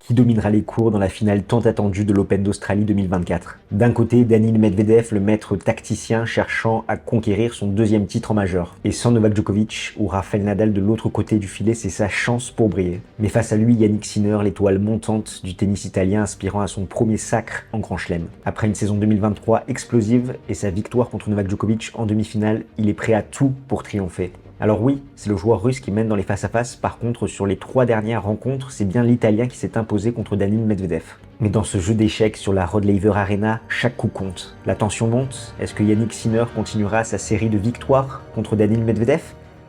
Qui dominera les cours dans la finale tant attendue de l'Open d'Australie 2024. D'un côté, Daniil Medvedev, le maître tacticien cherchant à conquérir son deuxième titre en majeur. Et sans Novak Djokovic ou Rafael Nadal de l'autre côté du filet, c'est sa chance pour briller. Mais face à lui, Yannick Sinner, l'étoile montante du tennis italien aspirant à son premier sacre en Grand Chelem. Après une saison 2023 explosive et sa victoire contre Novak Djokovic en demi-finale, il est prêt à tout pour triompher. Alors oui, c'est le joueur russe qui mène dans les face-à-face, par contre sur les 3 dernières rencontres, c'est bien l'Italien qui s'est imposé contre Daniil Medvedev. Mais dans ce jeu d'échecs sur la Rod Laver Arena, chaque coup compte. La tension monte, est-ce que Yannick Sinner continuera sa série de victoires contre Daniil Medvedev ?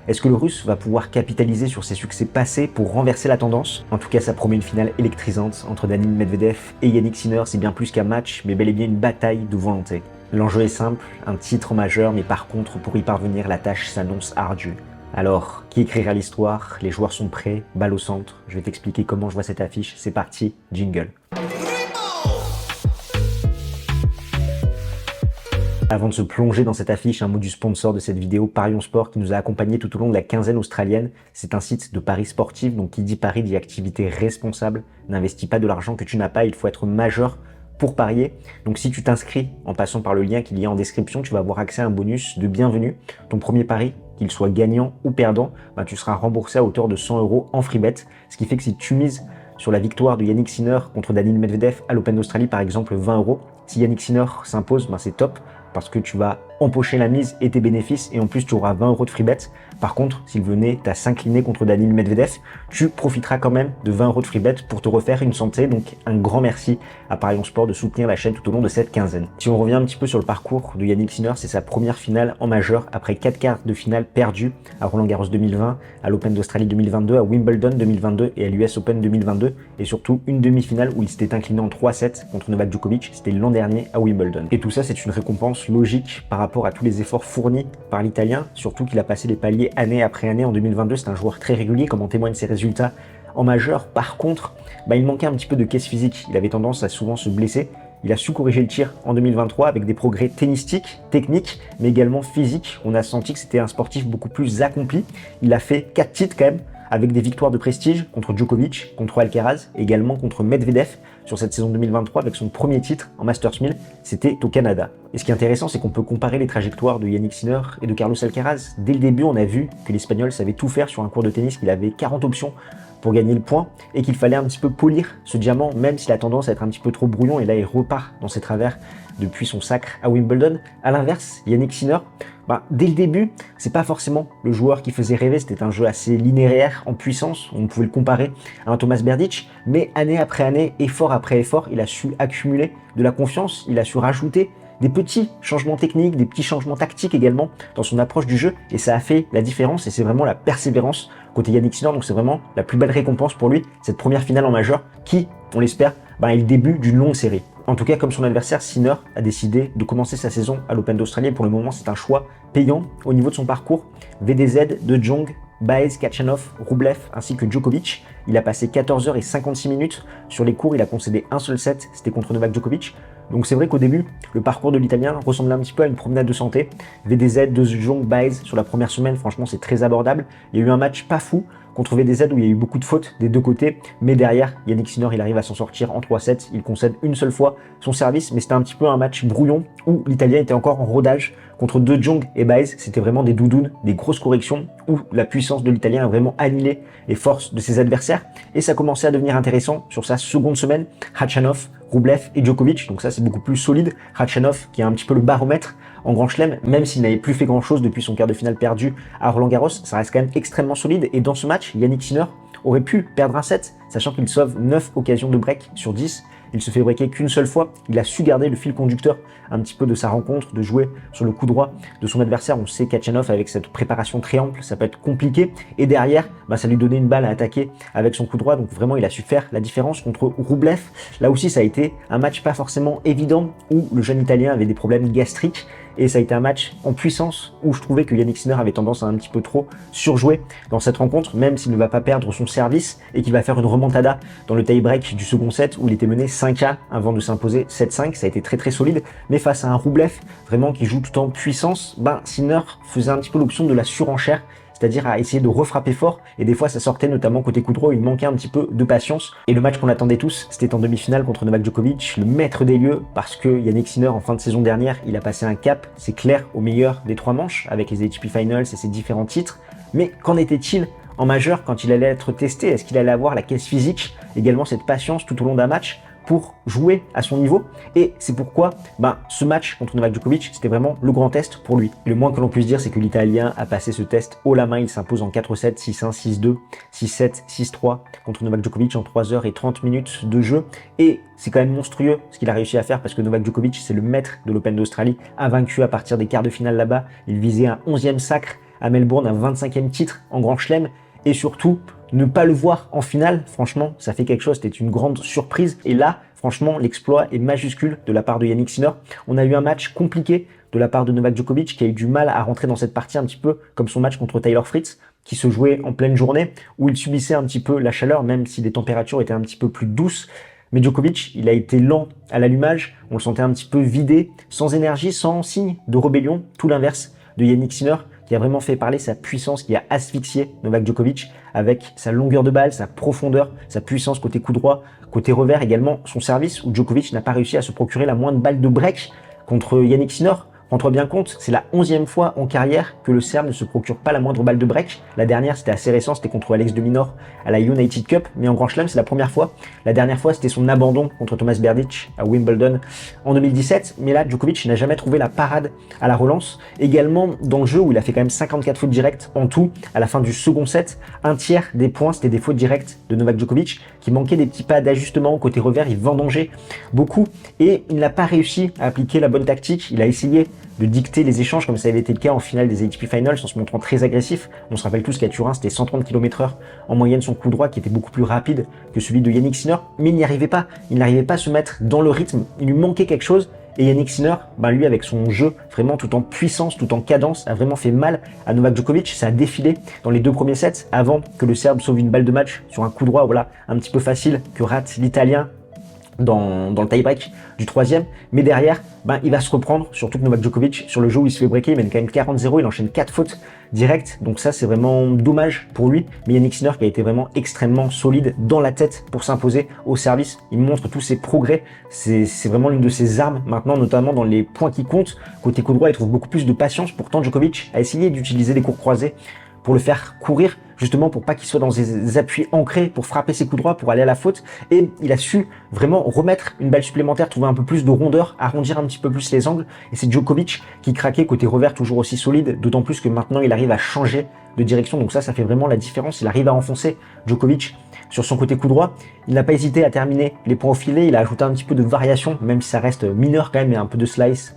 Est-ce que le Russe va pouvoir capitaliser sur ses succès passés pour renverser la tendance ? En tout cas, ça promet une finale électrisante entre Daniil Medvedev et Yannick Sinner. C'est bien plus qu'un match, mais bel et bien une bataille de volonté. L'enjeu est simple, un titre majeur, mais par contre, pour y parvenir, la tâche s'annonce ardue. Alors, qui écrira l'histoire ? Les joueurs sont prêts, balle au centre. Je vais t'expliquer comment je vois cette affiche. C'est parti, jingle. Avant de se plonger dans cette affiche, un mot du sponsor de cette vidéo, Parions Sport, qui nous a accompagnés tout au long de la quinzaine australienne. C'est un site de paris sportifs, donc qui dit pari dit activité responsable. N'investis pas de l'argent que tu n'as pas, il faut être majeur pour parier. Donc si tu t'inscris en passant par le lien qu'il y a en description, tu vas avoir accès à un bonus de bienvenue. Ton premier pari, qu'il soit gagnant ou perdant, tu seras remboursé à hauteur de 100 € en free bet. Ce qui fait que si tu mises sur la victoire de Yannick Sinner contre Daniil Medvedev à l'Open d'Australie, par exemple 20 €, si Yannick Sinner s'impose, c'est top parce que tu vas empocher la mise et tes bénéfices et en plus tu auras 20 € de free bet. Par contre, s'il venait à s'incliner contre Daniil Medvedev, tu profiteras quand même de 20 € de free bet pour te refaire une santé. Donc un grand merci à Parions Sport de soutenir la chaîne tout au long de cette quinzaine. Si on revient un petit peu sur le parcours de Yannick Sinner, c'est sa première finale en majeur après 4 quarts de finale perdus à Roland-Garros 2020, à l'Open d'Australie 2022, à Wimbledon 2022 et à l'US Open 2022 et surtout une demi-finale où il s'était incliné en 3-7 contre Novak Djokovic, c'était l'an dernier à Wimbledon. Et tout ça, c'est une récompense logique par rapport à tous les efforts fournis par l'Italien, surtout qu'il a passé les paliers année après année. En 2022, c'est un joueur très régulier, comme en témoignent ses résultats en majeur. Par contre, il manquait un petit peu de caisse physique. Il avait tendance à souvent se blesser. Il a su corriger le tir en 2023 avec des progrès tennistiques, techniques, mais également physiques. On a senti que c'était un sportif beaucoup plus accompli. Il a fait 4 titres quand même, avec des victoires de prestige contre Djokovic, contre Alcaraz, également contre Medvedev sur cette saison 2023 avec son premier titre en Masters 1000, c'était au Canada. Et ce qui est intéressant, c'est qu'on peut comparer les trajectoires de Yannick Sinner et de Carlos Alcaraz. Dès le début, on a vu que l'Espagnol savait tout faire sur un court de tennis, qu'il avait 40 options pour gagner le point et qu'il fallait un petit peu polir ce diamant, même s'il a tendance à être un petit peu trop brouillon, et là il repart dans ses travers depuis son sacre à Wimbledon. À l'inverse, Yannick Sinner, dès le début, c'est pas forcément le joueur qui faisait rêver, c'était un jeu assez linéaire en puissance, on pouvait le comparer à un Thomas Berdych, mais année après année, effort après effort, il a su accumuler de la confiance, il a su rajouter des petits changements techniques, des petits changements tactiques également dans son approche du jeu, et ça a fait la différence, et c'est vraiment la persévérance côté Yannick Sinner, donc c'est vraiment la plus belle récompense pour lui, cette première finale en majeur qui, on l'espère, est le début d'une longue série. En tout cas, comme son adversaire, Sinner a décidé de commencer sa saison à l'Open d'Australie. Pour le moment, c'est un choix payant au niveau de son parcours. VDZ, De Jong, Baez, Khachanov, Rublev ainsi que Djokovic. Il a passé 14h56 sur les cours, il a concédé un seul set, c'était contre Novak Djokovic. Donc c'est vrai qu'au début, le parcours de l'Italien ressemblait un petit peu à une promenade de santé. VDZ, De Jong, Baez sur la première semaine, franchement c'est très abordable. Il y a eu un match pas fou contre VDZ où il y a eu beaucoup de fautes des deux côtés, mais derrière, Yannick Sinner, il arrive à s'en sortir en 3-7, il concède une seule fois son service, mais c'était un petit peu un match brouillon où l'Italien était encore en rodage. Contre De Jong et Baez, c'était vraiment des doudounes, des grosses corrections où la puissance de l'Italien a vraiment annihilé les forces de ses adversaires, et ça commençait à devenir intéressant sur sa seconde semaine. Khachanov, Rublev et Djokovic, donc ça c'est beaucoup plus solide. Khachanov qui a un petit peu le baromètre en Grand Chelem, même s'il n'avait plus fait grand chose depuis son quart de finale perdu à Roland-Garros, ça reste quand même extrêmement solide. Et dans ce match, Yannick Sinner aurait pu perdre un set, sachant qu'il sauve 9 occasions de break sur 10. Il se fait breaker qu'une seule fois. Il a su garder le fil conducteur un petit peu de sa rencontre, de jouer sur le coup droit de son adversaire. On sait Khachanov, avec cette préparation très ample, ça peut être compliqué. Et derrière, ça lui donnait une balle à attaquer avec son coup droit. Donc vraiment, il a su faire la différence contre Rublev. Là aussi, ça a été un match pas forcément évident où le jeune Italien avait des problèmes gastriques. Et ça a été un match en puissance où je trouvais que Yannick Sinner avait tendance à un petit peu trop surjouer dans cette rencontre, même s'il ne va pas perdre son service et qu'il va faire une remontada dans le tie-break du second set où il était mené 5-1 avant de s'imposer 7-5. Ça a été très très solide, mais face à un Rublev vraiment qui joue tout en puissance, Sinner faisait un petit peu l'option de la surenchère. c'est-à-dire à essayer de refrapper fort, et des fois ça sortait notamment côté coup droit, il manquait un petit peu de patience. Et le match qu'on attendait tous, c'était en demi-finale contre Novak Djokovic, le maître des lieux, parce que Yannick Sinner en fin de saison dernière, il a passé un cap, c'est clair, au meilleur des 3 manches, avec les ATP Finals et ses différents titres. Mais qu'en était-il en majeur quand il allait être testé? Est-ce qu'il allait avoir la caisse physique, également cette patience tout au long d'un match pour jouer à son niveau? Et c'est pourquoi ce match contre Novak Djokovic, c'était vraiment le grand test pour lui. Et le moins que l'on puisse dire, c'est que l'Italien a passé ce test haut la main. Il s'impose en 4-7, 6-1, 6-2, 6-7, 6-3 contre Novak Djokovic en 3h30 de jeu. Et c'est quand même monstrueux ce qu'il a réussi à faire, parce que Novak Djokovic, c'est le maître de l'Open d'Australie, invaincu à partir des quarts de finale là-bas. Il visait un 11e sacre à Melbourne, un 25e titre en Grand Chelem, et surtout, ne pas le voir en finale, franchement, ça fait quelque chose, c'était une grande surprise. Et là, franchement, l'exploit est majuscule de la part de Yannick Sinner. On a eu un match compliqué de la part de Novak Djokovic, qui a eu du mal à rentrer dans cette partie un petit peu comme son match contre Taylor Fritz, qui se jouait en pleine journée, où il subissait un petit peu la chaleur, même si les températures étaient un petit peu plus douces. Mais Djokovic, il a été lent à l'allumage, on le sentait un petit peu vidé, sans énergie, sans signe de rébellion, tout l'inverse de Yannick Sinner, qui a vraiment fait parler sa puissance, qui a asphyxié Novak Djokovic avec sa longueur de balle, sa profondeur, sa puissance côté coup droit, côté revers, également son service, où Djokovic n'a pas réussi à se procurer la moindre balle de break contre Yannick Sinner. Rends-toi bien compte, c'est la 11e fois en carrière que le Serbe ne se procure pas la moindre balle de break. La dernière, c'était assez récent, c'était contre Alex de Minaur à la United Cup, mais en Grand Chelem, c'est la première fois. La dernière fois, c'était son abandon contre Thomas Berdych à Wimbledon en 2017, mais là, Djokovic n'a jamais trouvé la parade à la relance. Également, dans le jeu où il a fait quand même 54 fautes directes en tout, à la fin du second set, un tiers des points, c'était des fautes directes de Novak Djokovic, qui manquait des petits pas d'ajustement. Côté revers, il vendangeait beaucoup, et il n'a pas réussi à appliquer la bonne tactique. Il a essayé de dicter les échanges comme ça avait été le cas en finale des ATP Finals en se montrant très agressif. On se rappelle tous qu'à Turin, c'était 130 km/h en moyenne son coup droit, qui était beaucoup plus rapide que celui de Yannick Sinner, mais il n'y arrivait pas. Il n'arrivait pas à se mettre dans le rythme, il lui manquait quelque chose. Et Yannick Sinner, lui avec son jeu, vraiment tout en puissance, tout en cadence, a vraiment fait mal à Novak Djokovic. Ça a défilé dans les 2 premiers sets avant que le Serbe sauve une balle de match sur un coup droit, voilà, un petit peu facile que rate l'Italien dans le tie-break du 3e, mais derrière, il va se reprendre, surtout que Novak Djokovic, sur le jeu où il se fait breaker, il mène quand même 40-0, il enchaîne 4 fautes directes, donc ça c'est vraiment dommage pour lui. Mais Yannick Sinner qui a été vraiment extrêmement solide dans la tête pour s'imposer au service, il montre tous ses progrès, c'est vraiment l'une de ses armes maintenant, notamment dans les points qui comptent. Côté coup droit, il trouve beaucoup plus de patience, pourtant Djokovic a essayé d'utiliser des cours croisés pour le faire courir, justement pour pas qu'il soit dans des appuis ancrés, pour frapper ses coups droits, pour aller à la faute. Et il a su vraiment remettre une balle supplémentaire, trouver un peu plus de rondeur, arrondir un petit peu plus les angles. Et c'est Djokovic qui craquait côté revers, toujours aussi solide, d'autant plus que maintenant il arrive à changer de direction. Donc ça fait vraiment la différence. Il arrive à enfoncer Djokovic sur son côté coup droit. Il n'a pas hésité à terminer les points au filet. Il a ajouté un petit peu de variation, même si ça reste mineur quand même, et un peu de slice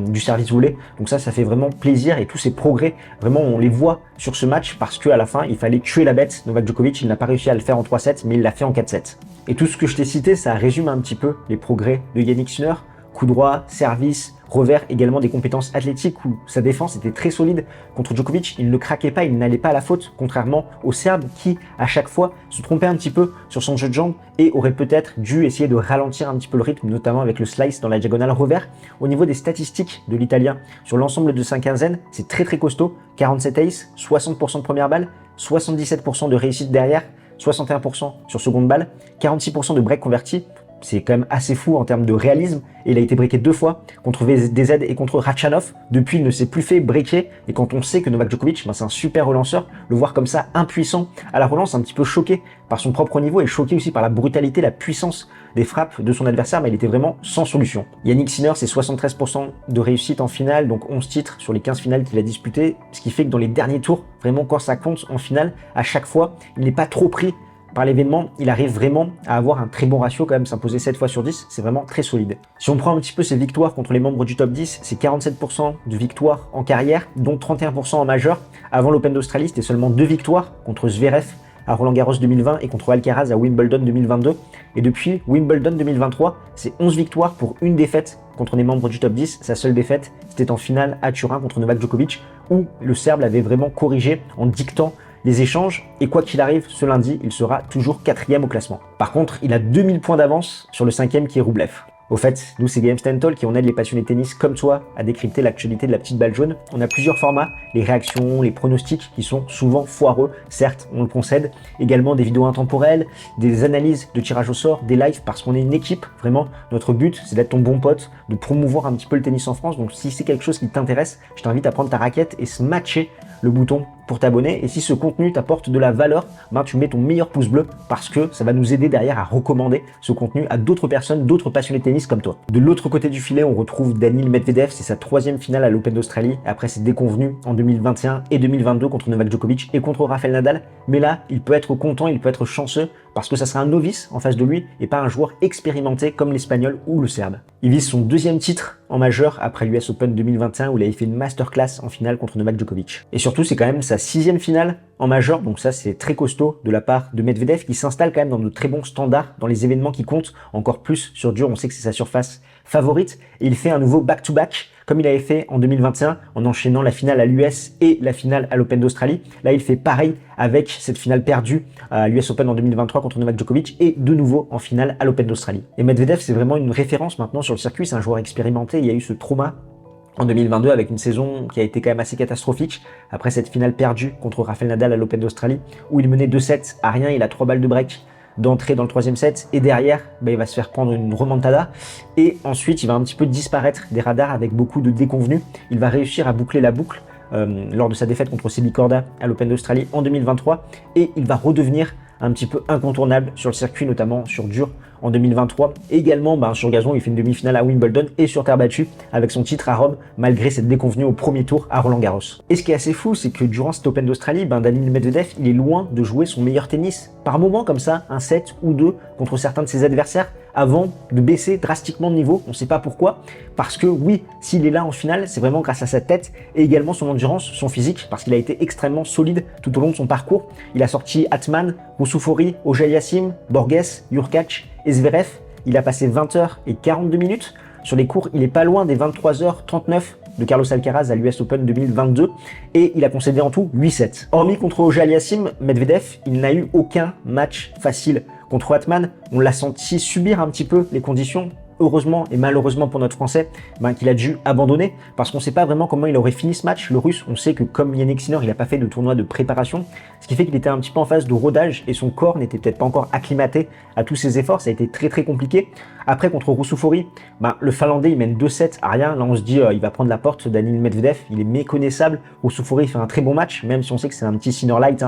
du service volé. Donc ça fait vraiment plaisir, et tous ces progrès, vraiment, on les voit sur ce match, parce qu'à la fin, il fallait tuer la bête. Novak Djokovic, il n'a pas réussi à le faire en 3-7, mais il l'a fait en 4-7. Et tout ce que je t'ai cité, ça résume un petit peu les progrès de Yannick Sinner. Coup droit, service, revers, également des compétences athlétiques où sa défense était très solide. Contre Djokovic, il ne craquait pas, il n'allait pas à la faute, contrairement au Serbe qui, à chaque fois, se trompait un petit peu sur son jeu de jambes et aurait peut-être dû essayer de ralentir un petit peu le rythme, notamment avec le slice dans la diagonale revers. Au niveau des statistiques de l'Italien, sur l'ensemble de sa quinzaine, c'est très très costaud. 47 aces, 60% de première balle, 77% de réussite derrière, 61% sur seconde balle, 46% de break converti. C'est quand même assez fou en termes de réalisme. Et il a été breaké 2 fois contre VDZ et contre Ratchanov. Depuis, il ne s'est plus fait breaker. Et quand on sait que Novak Djokovic, c'est un super relanceur, le voir comme ça, impuissant à la relance, un petit peu choqué par son propre niveau et choqué aussi par la brutalité, la puissance des frappes de son adversaire, mais il était vraiment sans solution. Yannick Sinner, c'est 73% de réussite en finale, donc 11 titres sur les 15 finales qu'il a disputées. Ce qui fait que dans les derniers tours, vraiment quand ça compte en finale, à chaque fois, il n'est pas trop pris par l'événement, il arrive vraiment à avoir un très bon ratio, quand même, s'imposer 7 fois sur 10, c'est vraiment très solide. Si on prend un petit peu ses victoires contre les membres du top 10, c'est 47% de victoires en carrière, dont 31% en majeur. Avant l'Open d'Australie, c'était seulement 2 victoires contre Zverev à Roland-Garros 2020 et contre Alcaraz à Wimbledon 2022. Et depuis Wimbledon 2023, c'est 11 victoires pour une défaite contre les membres du top 10. Sa seule défaite, c'était en finale à Turin contre Novak Djokovic, où le Serbe l'avait vraiment corrigé en dictant les échanges, et quoi qu'il arrive, ce lundi, il sera toujours 4e au classement. Par contre, il a 2000 points d'avance sur le 5e qui est Rublev. Au fait, nous c'est Games Stand Talk et on aide les passionnés de tennis comme toi à décrypter l'actualité de la petite balle jaune. On a plusieurs formats, les réactions, les pronostics qui sont souvent foireux, certes on le concède, également des vidéos intemporelles, des analyses de tirage au sort, des lives parce qu'on est une équipe, vraiment notre but c'est d'être ton bon pote, de promouvoir un petit peu le tennis en France. Donc si c'est quelque chose qui t'intéresse, je t'invite à prendre ta raquette et smatcher le bouton pour t'abonner. Et si ce contenu t'apporte de la valeur, tu mets ton meilleur pouce bleu parce que ça va nous aider derrière à recommander ce contenu à d'autres personnes, d'autres passionnés de tennis comme toi. De l'autre côté du filet, on retrouve Daniil Medvedev. C'est sa 3e finale à l'Open d'Australie après ses déconvenues en 2021 et 2022 contre Novak Djokovic et contre Rafael Nadal. Mais là, il peut être content, il peut être chanceux parce que ça sera un novice en face de lui et pas un joueur expérimenté comme l'Espagnol ou le Serbe. Il vise son 2e titre en majeur après l'US Open 2021 où il avait fait une masterclass en finale contre Novak Djokovic. Et surtout, c'est quand même sa 6e finale en majeur, donc ça c'est très costaud de la part de Medvedev qui s'installe quand même dans de très bons standards dans les événements qui comptent, encore plus sur dur, on sait que c'est sa surface favorite et il fait un nouveau back-to-back comme il avait fait en 2021 en enchaînant la finale à l'US et la finale à l'Open d'Australie. Là il fait pareil avec cette finale perdue à l'US Open en 2023 contre Novak Djokovic et de nouveau en finale à l'Open d'Australie. Et Medvedev c'est vraiment une référence maintenant sur le circuit, c'est un joueur expérimenté, il y a eu ce trauma en 2022 avec une saison qui a été quand même assez catastrophique après cette finale perdue contre Rafael Nadal à l'Open d'Australie où il menait 2-7 à rien, il a 3 balles de break d'entrée dans le 3e set et derrière il va se faire prendre une remontada et ensuite il va un petit peu disparaître des radars avec beaucoup de déconvenues. Il va réussir à boucler la boucle lors de sa défaite contre Seby Korda à l'Open d'Australie en 2023 et il va redevenir un petit peu incontournable sur le circuit, notamment sur dur en 2023. Et également sur gazon, il fait une demi-finale à Wimbledon et sur terre battue avec son titre à Rome, malgré cette déconvenue au premier tour à Roland-Garros. Et ce qui est assez fou, c'est que durant cet Open d'Australie, Daniil Medvedev, il est loin de jouer son meilleur tennis. Par moment comme ça, un set ou deux contre certains de ses adversaires, avant de baisser drastiquement de niveau. On ne sait pas pourquoi, parce que oui, s'il est là en finale, c'est vraiment grâce à sa tête et également son endurance, son physique, parce qu'il a été extrêmement solide tout au long de son parcours. Il a sorti Hatman, Roussou-Fori, Auger-Aliassime, Borges, Hurkacz et Zverev. Il a passé 20h42. Sur les cours, il est pas loin des 23h39 de Carlos Alcaraz à l'US Open 2022 et il a concédé en tout 8 sets. Hormis contre Auger-Aliassime, Medvedev, il n'a eu aucun match facile. Contre Hatman, on l'a senti subir un petit peu les conditions. Heureusement et malheureusement pour notre Français, qu'il a dû abandonner parce qu'on ne sait pas vraiment comment il aurait fini ce match. Le Russe, on sait que comme Yannick Sinner, il n'a pas fait de tournoi de préparation, ce qui fait qu'il était un petit peu en phase de rodage et son corps n'était peut-être pas encore acclimaté à tous ses efforts. Ça a été très très compliqué. Après, contre Roussou-Fori, le Finlandais, il mène 2-7 à rien. Là, on se dit, il va prendre la porte. Daniil Medvedev, il est méconnaissable. Roussou-Fori fait un très bon match, même si on sait que c'est un petit Sinner light,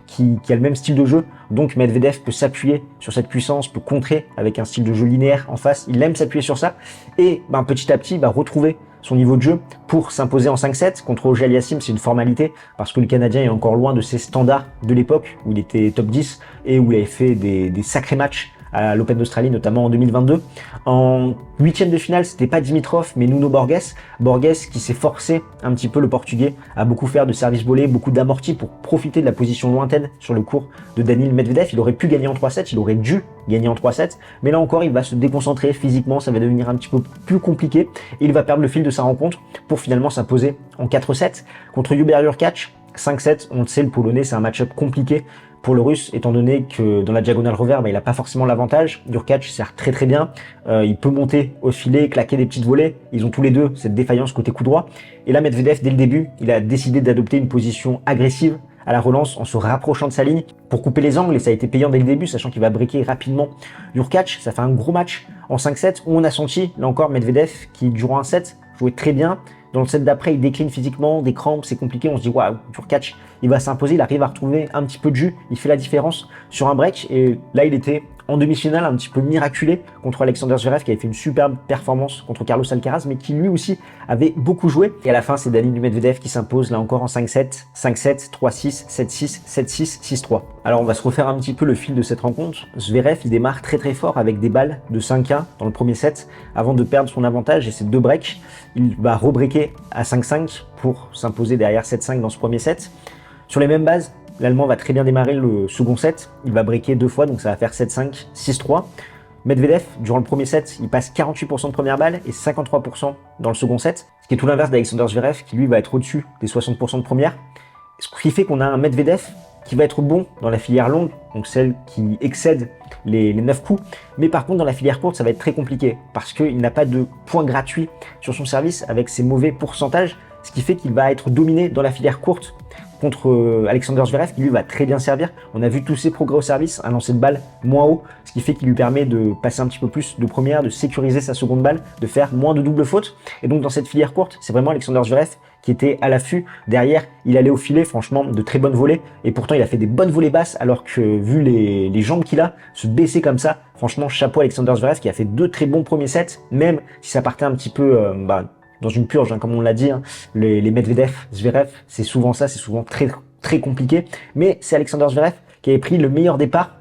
qui a le même style de jeu. Donc Medvedev peut s'appuyer sur cette puissance, peut contrer avec un style de jeu linéaire en face. Il aime s'appuyer sur ça. Et petit à petit, il va retrouver son niveau de jeu pour s'imposer en 5-7. Contre Auger-Aliassime, c'est une formalité parce que le Canadien est encore loin de ses standards de l'époque où il était top 10 et où il avait fait des sacrés matchs à l'Open d'Australie, notamment en 2022. En 8e de finale, c'était pas Dimitrov, mais Nuno Borges. Borges qui s'est forcé un petit peu, le Portugais, à beaucoup faire de service volé, beaucoup d'amortis pour profiter de la position lointaine sur le court de Daniil Medvedev. Il aurait pu gagner en 3-7, il aurait dû gagner en 3-7, mais là encore, il va se déconcentrer physiquement, ça va devenir un petit peu plus compliqué et il va perdre le fil de sa rencontre pour finalement s'imposer en 4-7 contre Hubert Hurkacz. 5-7, on le sait, le Polonais, c'est un match-up compliqué pour le Russe, étant donné que dans la diagonale revers, il n'a pas forcément l'avantage. Hurkacz sert très très bien, il peut monter au filet, claquer des petites volées. Ils ont tous les deux cette défaillance côté coup droit. Et là, Medvedev, dès le début, il a décidé d'adopter une position agressive à la relance en se rapprochant de sa ligne pour couper les angles et ça a été payant dès le début, sachant qu'il va breaker rapidement Hurkacz. Ça fait un gros match en 5-7 où on a senti, là encore, Medvedev qui, durant un set, jouait très bien. Dans le set d'après, il décline physiquement, des crampes, c'est compliqué. On se dit, waouh, Hurkacz, il va s'imposer, il arrive à retrouver un petit peu de jus, il fait la différence sur un break. Et là, il était en demi-finale un petit peu miraculé contre Alexander Zverev qui avait fait une superbe performance contre Carlos Alcaraz, mais qui lui aussi avait beaucoup joué. Et à la fin, c'est Daniil Medvedev qui s'impose là encore en 5-7, 5-7, 3-6, 7-6, 7-6, 6-3. Alors on va se refaire un petit peu le fil de cette rencontre. Zverev, il démarre très très fort avec des balles de 5-1 dans le premier set avant de perdre son avantage et ses 2 breaks. Il va rebreaker à 5-5 pour s'imposer derrière 7-5 dans ce premier set. Sur les mêmes bases, l'Allemand va très bien démarrer le second set. Il va breaker 2 fois, donc ça va faire 7-5, 6-3. Medvedev, durant le premier set, il passe 48% de première balle et 53% dans le second set. Ce qui est tout l'inverse d'Alexander Zverev, qui lui va être au-dessus des 60% de première. Ce qui fait qu'on a un Medvedev qui va être bon dans la filière longue, donc celle qui excède les 9 coups. Mais par contre, dans la filière courte, ça va être très compliqué parce qu'il n'a pas de points gratuits sur son service avec ses mauvais pourcentages, ce qui fait qu'il va être dominé dans la filière courte contre Alexander Zverev, qui lui va très bien servir. On a vu tous ses progrès au service, un lancer de balle moins haut, ce qui fait qu'il lui permet de passer un petit peu plus de première, de sécuriser sa seconde balle, de faire moins de double faute. Et donc dans cette filière courte, c'est vraiment Alexander Zverev qui était à l'affût. Derrière, il allait au filet, franchement, de très bonnes volées. Et pourtant, il a fait des bonnes volées basses, alors que vu les jambes qu'il a, se baisser comme ça, franchement, chapeau Alexander Zverev qui a fait 2 très bons premiers sets, même si ça partait un petit peu dans une purge, hein, comme on l'a dit, hein, les Medvedev, Zverev, c'est souvent ça, c'est souvent très compliqué. Mais c'est Alexander Zverev qui avait pris le meilleur départ.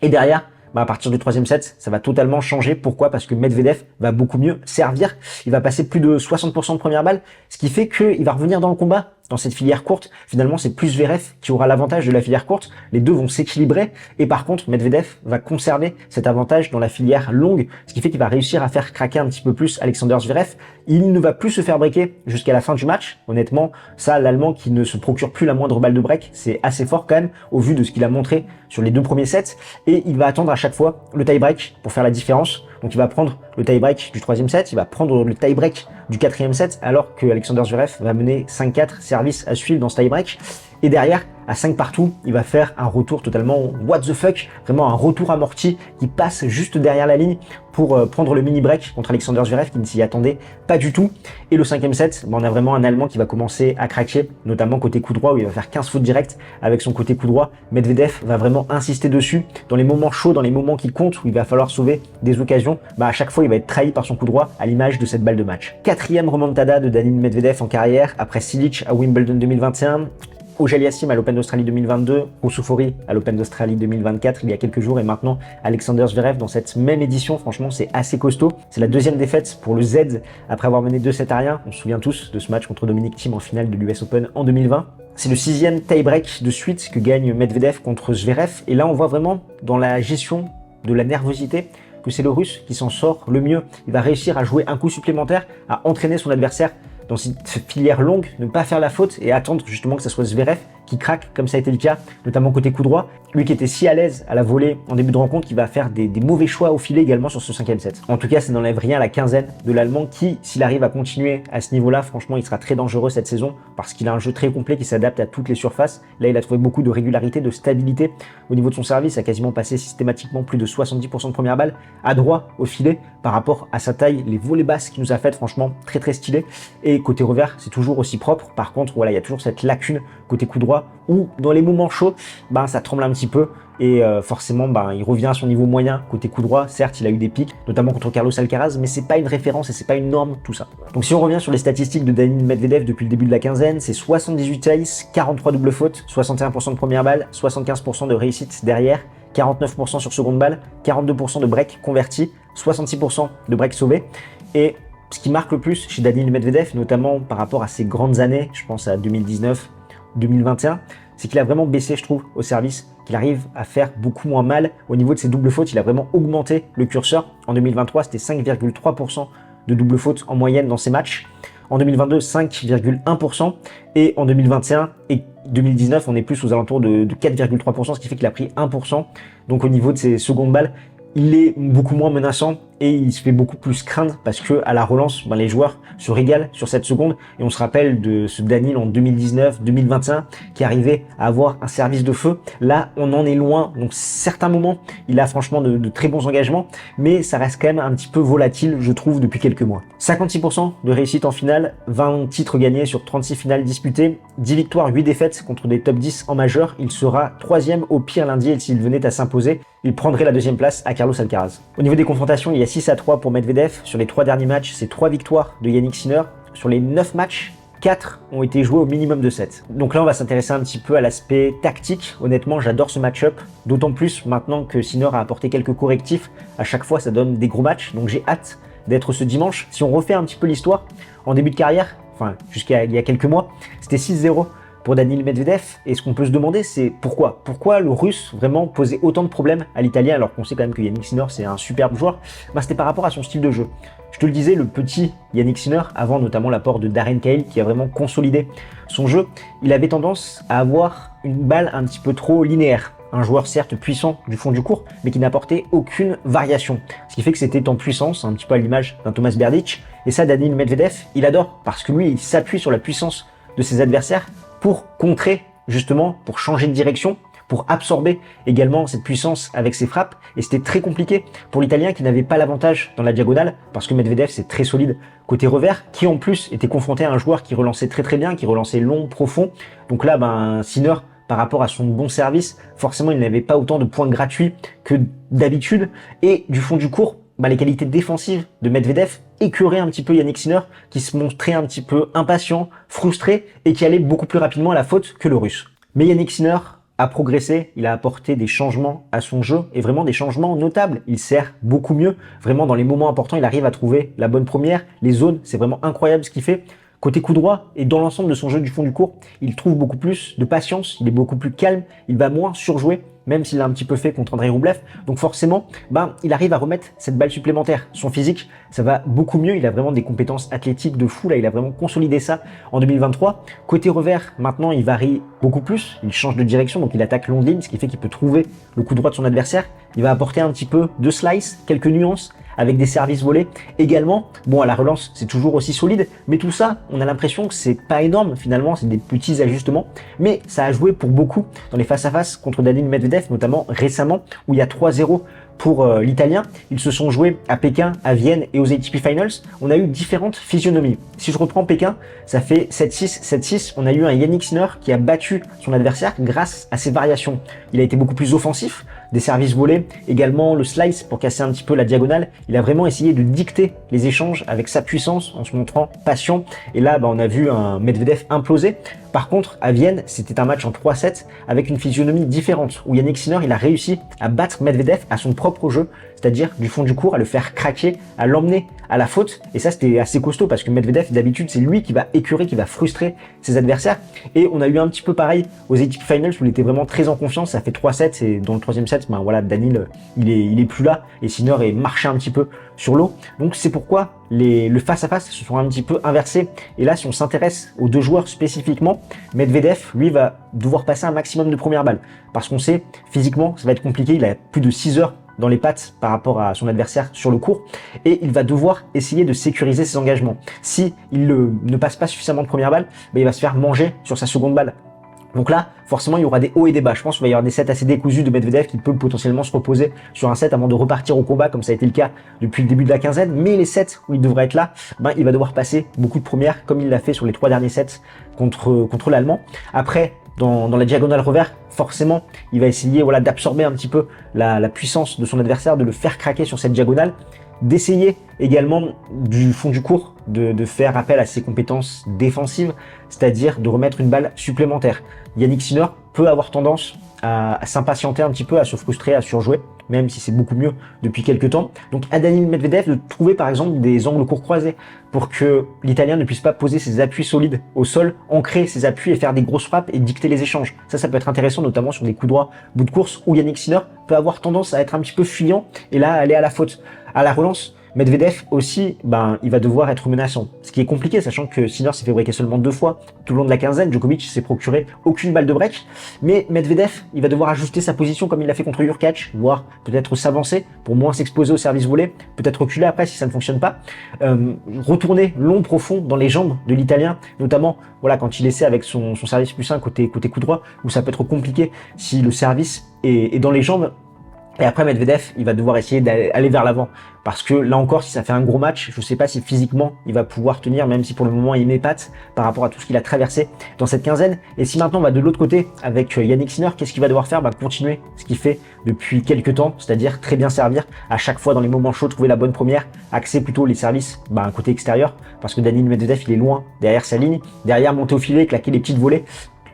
Et derrière, à partir du 3e set, ça va totalement changer. Pourquoi? Parce que Medvedev va beaucoup mieux servir. Il va passer plus de 60% de première balle, ce qui fait qu'il va revenir dans le combat. Dans cette filière courte, finalement, c'est plus Zverev qui aura l'avantage de la filière courte. Les deux vont s'équilibrer. Et par contre, Medvedev va conserver cet avantage dans la filière longue, ce qui fait qu'il va réussir à faire craquer un petit peu plus Alexander Zverev. Il ne va plus se faire breaker jusqu'à la fin du match. Honnêtement, ça, l'Allemand qui ne se procure plus la moindre balle de break, c'est assez fort quand même, au vu de ce qu'il a montré sur les 2 premiers sets. Et il va attendre à chaque fois le tie-break pour faire la différence. Donc il va prendre le tie-break du 3e set, il va prendre le tie-break du 4e set, alors que Alexander Zverev va mener 5-4 services à suivre dans ce tie-break. Et derrière, à 5 partout, il va faire un retour totalement what the fuck, vraiment un retour amorti qui passe juste derrière la ligne pour prendre le mini break contre Alexander Zverev qui ne s'y attendait pas du tout. Et le 5e set, on a vraiment un Allemand qui va commencer à craquer, notamment côté coup droit où il va faire 15 fautes directes avec son côté coup droit. Medvedev va vraiment insister dessus dans les moments chauds, dans les moments qui comptent où il va falloir sauver des occasions. À chaque fois, il va être trahi par son coup droit à l'image de cette balle de match. 4e remontada de Daniil Medvedev en carrière après Cilic à Wimbledon 2021. Auger-Aliassime à l'Open d'Australie 2022, Ruusuvuori à l'Open d'Australie 2024 il y a quelques jours et maintenant Alexander Zverev dans cette même édition. Franchement, c'est assez costaud. C'est la 2e défaite pour le Z après avoir mené 2-7 à rien. On se souvient tous de ce match contre Dominic Thiem en finale de l'US Open en 2020. C'est le 6e tie-break de suite que gagne Medvedev contre Zverev. Et là, on voit vraiment dans la gestion de la nervosité que c'est le Russe qui s'en sort le mieux. Il va réussir à jouer un coup supplémentaire, à entraîner son adversaire dans cette filière longue, ne pas faire la faute et attendre justement que ce soit Zverev qui craque, comme ça a été le cas, notamment côté coup droit. Lui qui était si à l'aise à la volée en début de rencontre, qui va faire des mauvais choix au filet également sur ce 5e set. En tout cas, ça n'enlève rien à la quinzaine de l'Allemand qui, s'il arrive à continuer à ce niveau-là, franchement, il sera très dangereux cette saison parce qu'il a un jeu très complet qui s'adapte à toutes les surfaces. Là, il a trouvé beaucoup de régularité, de stabilité au niveau de son service, a quasiment passé systématiquement plus de 70% de première balle à droit au filet par rapport à sa taille, les volées basses qu'il nous a faites, franchement, très stylé. Et côté revers, c'est toujours aussi propre. Par contre, voilà, il y a toujours cette lacune côté coup droit où dans les moments chauds, ça tremble un petit peu et forcément il revient à son niveau moyen côté coup droit. Certes, il a eu des pics, notamment contre Carlos Alcaraz, mais c'est pas une référence et c'est pas une norme tout ça. Donc si on revient sur les statistiques de Daniil Medvedev depuis le début de la quinzaine, c'est 78 aces, 43 double fautes, 61% de première balle, 75% de réussite derrière, 49% sur seconde balle, 42% de break converti, 66% de break sauvé. Et ce qui marque le plus chez Daniil Medvedev, notamment par rapport à ses grandes années, je pense à 2019, 2021, c'est qu'il a vraiment baissé, je trouve, au service, qu'il arrive à faire beaucoup moins mal au niveau de ses doubles fautes. Il a vraiment augmenté le curseur. En 2023, c'était 5,3% de double fautes en moyenne dans ses matchs. En 2022, 5,1%. Et en 2021 et 2019, on est plus aux alentours de 4,3%, ce qui fait qu'il a pris 1%. Donc au niveau de ses secondes balles, il est beaucoup moins menaçant et il se fait beaucoup plus craindre parce que à la relance, les joueurs se régalent sur cette seconde. Et on se rappelle de ce Daniil en 2019, 2021 qui arrivait à avoir un service de feu. Là, on en est loin. Donc certains moments, il a franchement de très bons engagements, mais ça reste quand même un petit peu volatile, je trouve, depuis quelques mois. 56% de réussite en finale, 20 titres gagnés sur 36 finales disputées, 10 victoires, 8 défaites contre des top 10 en majeur. Il sera 3e au pire lundi et s'il venait à s'imposer, il prendrait la 2e place à Carlos Alcaraz. Au niveau des confrontations, il y a 6-3 pour Medvedev. Sur les 3 derniers matchs, c'est 3 victoires de Yannick Sinner. Sur les 9 matchs, 4 ont été joués au minimum de 7. Donc là, on va s'intéresser un petit peu à l'aspect tactique. Honnêtement, j'adore ce match-up, d'autant plus maintenant que Sinner a apporté quelques correctifs. À chaque fois, ça donne des gros matchs, donc j'ai hâte d'être ce dimanche. Si on refait un petit peu l'histoire, en début de carrière, jusqu'à il y a quelques mois, c'était 6-0 pour Daniil Medvedev. Et ce qu'on peut se demander, c'est pourquoi le Russe vraiment posait autant de problèmes à l'Italien, alors qu'on sait quand même que Yannick Sinner, c'est un superbe joueur. C'était par rapport à son style de jeu. Je te le disais, le petit Yannick Sinner, avant notamment l'apport de Darren Cahill, qui a vraiment consolidé son jeu, il avait tendance à avoir une balle un petit peu trop linéaire. Un joueur certes puissant du fond du court, mais qui n'apportait aucune variation. Ce qui fait que c'était en puissance, un petit peu à l'image d'un Thomas Berdych. Et ça, Daniil Medvedev, il adore, parce que lui, il s'appuie sur la puissance de ses adversaires pour contrer, justement, pour changer de direction, pour absorber également cette puissance avec ses frappes. Et c'était très compliqué pour l'Italien qui n'avait pas l'avantage dans la diagonale, parce que Medvedev, c'est très solide côté revers, qui en plus était confronté à un joueur qui relançait très bien, qui relançait long, profond. Donc là, Sinner, par rapport à son bon service, forcément, il n'avait pas autant de points gratuits que d'habitude. Et du fond du court, les qualités défensives de Medvedev écœuraient un petit peu Yannick Sinner, qui se montrait un petit peu impatient, frustré, et qui allait beaucoup plus rapidement à la faute que le Russe. Mais Yannick Sinner a progressé, il a apporté des changements à son jeu, et vraiment des changements notables. Il sert beaucoup mieux, vraiment dans les moments importants, il arrive à trouver la bonne première, les zones, c'est vraiment incroyable ce qu'il fait. Côté coup droit et dans l'ensemble de son jeu du fond du court, il trouve beaucoup plus de patience, il est beaucoup plus calme, il va moins surjouer, même s'il l'a un petit peu fait contre Andrei Rublev. Donc forcément, il arrive à remettre cette balle supplémentaire. Son physique, ça va beaucoup mieux, il a vraiment des compétences athlétiques de fou, là il a vraiment consolidé ça en 2023. Côté revers, maintenant il varie beaucoup plus, il change de direction, donc il attaque longue ligne, ce qui fait qu'il peut trouver le coup droit de son adversaire. Il va apporter un petit peu de slice, quelques nuances, avec des services volés également. À la relance, c'est toujours aussi solide, mais tout ça, on a l'impression que c'est pas énorme finalement, c'est des petits ajustements, mais ça a joué pour beaucoup dans les face-à-face contre Daniil Medvedev, notamment récemment, où il y a 3-0 pour l'Italien. Ils se sont joués à Pékin, à Vienne et aux ATP Finals. On a eu différentes physionomies. Si je reprends Pékin, ça fait 7-6, 7-6. On a eu un Yannick Sinner qui a battu son adversaire grâce à ses variations. Il a été beaucoup plus offensif, des services volés, également le slice pour casser un petit peu la diagonale. Il a vraiment essayé de dicter les échanges avec sa puissance en se montrant patient. Et là, on a vu un Medvedev imploser. Par contre, à Vienne, c'était un match en 3-7 avec une physionomie différente où Yannick Sinner, il a réussi à battre Medvedev à son propre jeu, c'est-à-dire du fond du court, à le faire craquer, à l'emmener à la faute. Et ça, c'était assez costaud parce que Medvedev, d'habitude, c'est lui qui va écœurer, qui va frustrer ses adversaires. Et on a eu un petit peu pareil aux ATP Finals où il était vraiment très en confiance. Ça fait 3-7 et dans le troisième set, Daniil, il est plus là et Sinner est marché un petit peu sur l'eau. Donc c'est pourquoi le face-à-face se sont un petit peu inversés. Et là, si on s'intéresse aux deux joueurs spécifiquement, Medvedev, lui, va devoir passer un maximum de premières balles. Parce qu'on sait, physiquement, ça va être compliqué. Il a plus de 6 heures dans les pattes par rapport à son adversaire sur le court. Et il va devoir essayer de sécuriser ses engagements. Si il ne passe pas suffisamment de premières balles, il va se faire manger sur sa seconde balle. Donc là, forcément, il y aura des hauts et des bas. Je pense qu'il va y avoir des sets assez décousus de Medvedev qui peut potentiellement se reposer sur un set avant de repartir au combat, comme ça a été le cas depuis le début de la quinzaine. Mais les sets où il devrait être là, il va devoir passer beaucoup de premières, comme il l'a fait sur les 3 derniers sets contre l'Allemand. Après, dans la diagonale revers, forcément, il va essayer d'absorber un petit peu la puissance de son adversaire, de le faire craquer sur cette diagonale, d'essayer également du fond du court de faire appel à ses compétences défensives, c'est-à-dire de remettre une balle supplémentaire. Yannick Sinner peut avoir tendance à s'impatienter un petit peu, à se frustrer, à surjouer, même si c'est beaucoup mieux depuis quelques temps. Donc à Daniil Medvedev de trouver par exemple des angles courts croisés pour que l'Italien ne puisse pas poser ses appuis solides au sol, ancrer ses appuis et faire des grosses frappes et dicter les échanges. Ça peut être intéressant, notamment sur des coups droits bout de course où Yannick Sinner peut avoir tendance à être un petit peu fuyant et là aller à la faute. À la relance, Medvedev aussi, il va devoir être menaçant. Ce qui est compliqué, sachant que Sinner s'est fait breaker seulement 2 fois tout le long de la quinzaine. Djokovic s'est procuré aucune balle de break. Mais Medvedev, il va devoir ajuster sa position comme il l'a fait contre Hurkacz, voire peut-être s'avancer pour moins s'exposer au service volé, peut-être reculer après si ça ne fonctionne pas. Retourner long, profond dans les jambes de l'Italien, notamment quand il essaie avec son service plus 1 côté coup droit, où ça peut être compliqué si le service est dans les jambes. Et après, Medvedev, il va devoir essayer d'aller vers l'avant. Parce que là encore, si ça fait un gros match, je ne sais pas si physiquement il va pouvoir tenir, même si pour le moment il m'épate par rapport à tout ce qu'il a traversé dans cette quinzaine. Et si maintenant on va de l'autre côté avec Yannick Sinner, qu'est-ce qu'il va devoir faire? Continuer ce qu'il fait depuis quelques temps, c'est-à-dire très bien servir à chaque fois dans les moments chauds, trouver la bonne première, axer plutôt les services côté extérieur, parce que Daniil Medvedev, il est loin derrière sa ligne, derrière monter au filet, claquer les petites volées.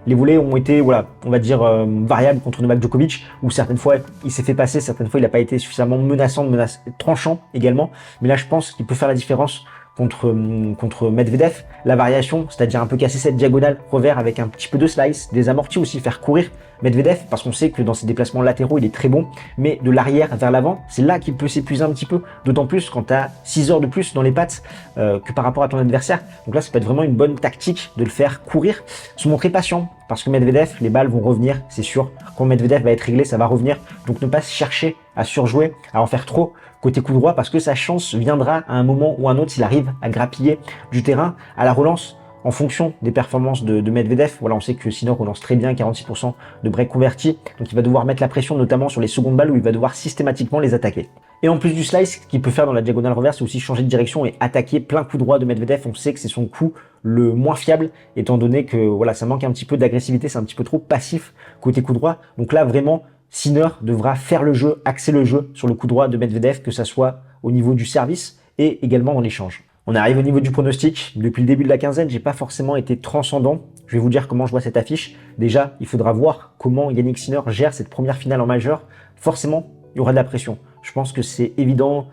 Les volets ont été, on va dire, variables contre Novak Djokovic, où certaines fois il s'est fait passer, certaines fois il n'a pas été suffisamment menaçant, tranchant également. Mais là, je pense qu'il peut faire la différence contre Medvedev. La variation, c'est-à-dire un peu casser cette diagonale revers avec un petit peu de slice, des amortis aussi, faire courir Medvedev, parce qu'on sait que dans ses déplacements latéraux, il est très bon, mais de l'arrière vers l'avant, c'est là qu'il peut s'épuiser un petit peu, d'autant plus quand tu as 6 heures de plus dans les pattes que par rapport à ton adversaire. Donc là, ça peut être vraiment une bonne tactique de le faire courir, se montrer patient, parce que Medvedev, les balles vont revenir, c'est sûr. Quand Medvedev va être réglé, ça va revenir. Donc ne pas chercher à surjouer, à en faire trop côté coup droit, parce que sa chance viendra à un moment ou à un autre s'il arrive à grappiller du terrain à la relance en fonction des performances de Medvedev. Voilà, on sait que Sinner relance très bien, 46% de break converti, donc il va devoir mettre la pression notamment sur les secondes balles où il va devoir systématiquement les attaquer. Et en plus du slice, ce qu'il peut faire dans la diagonale reverse, c'est aussi changer de direction et attaquer plein coup droit de Medvedev. On sait que c'est son coup le moins fiable, étant donné que voilà, ça manque un petit peu d'agressivité, c'est un petit peu trop passif côté coup droit. Donc là, vraiment, Sinner devra faire le jeu, axer le jeu sur le coup droit de Medvedev, que ça soit au niveau du service et également dans l'échange. On arrive au niveau du pronostic. Depuis le début de la quinzaine, j'ai pas forcément été transcendant. Je vais vous dire comment je vois cette affiche. Déjà, il faudra voir comment Jannik Sinner gère cette première finale en majeur. Forcément, il y aura de la pression. Je pense que c'est évident.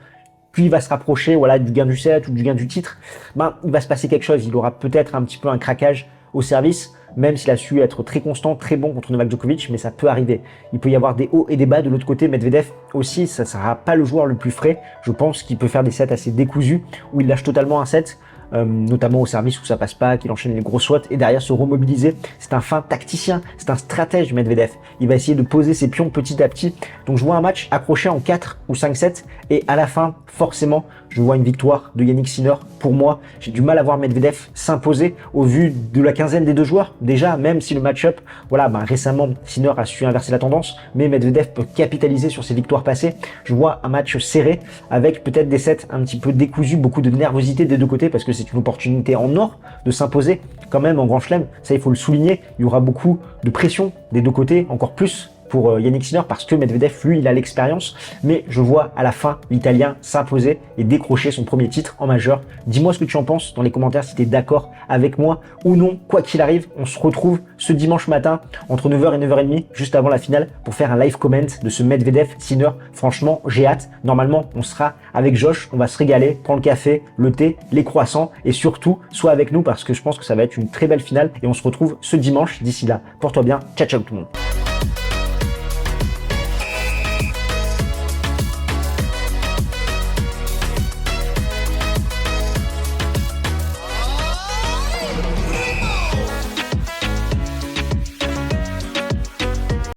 Plus il va se rapprocher, voilà, du gain du set ou du gain du titre, il va se passer quelque chose. Il aura peut-être un petit peu un craquage au service, même s'il a su être très constant, très bon contre Novak Djokovic, mais ça peut arriver. Il peut y avoir des hauts et des bas de l'autre côté. Medvedev aussi, ça ne sera pas le joueur le plus frais. Je pense qu'il peut faire des sets assez décousus, où il lâche totalement un set, notamment au service où ça passe pas, qu'il enchaîne les gros swaps et derrière se remobiliser. C'est un fin tacticien, c'est un stratège Medvedev. Il va essayer de poser ses pions petit à petit. Donc je vois un match accroché en 4 ou 5 sets et à la fin, forcément, je vois une victoire de Jannik Sinner. Pour moi, j'ai du mal à voir Medvedev s'imposer au vu de la quinzaine des deux joueurs. Déjà, même si le match-up, voilà, récemment, Sinner a su inverser la tendance, mais Medvedev peut capitaliser sur ses victoires passées. Je vois un match serré avec peut-être des sets un petit peu décousus, beaucoup de nervosité des deux côtés parce que c'est une opportunité en or de s'imposer quand même en Grand Chelem. Ça, il faut le souligner. Il y aura beaucoup de pression des deux côtés, encore plus pour Jannik Sinner parce que Medvedev, lui, il a l'expérience. Mais je vois à la fin l'Italien s'imposer et décrocher son premier titre en majeur. Dis-moi ce que tu en penses dans les commentaires si tu es d'accord avec moi ou non. Quoi qu'il arrive, on se retrouve ce dimanche matin entre 9h et 9h30, juste avant la finale, pour faire un live comment de ce Medvedev-Sinner. Franchement, j'ai hâte. Normalement, on sera avec Josh, on va se régaler, prendre le café, le thé, les croissants et surtout, sois avec nous parce que je pense que ça va être une très belle finale et on se retrouve ce dimanche. D'ici là, porte-toi bien. Ciao, ciao tout le monde.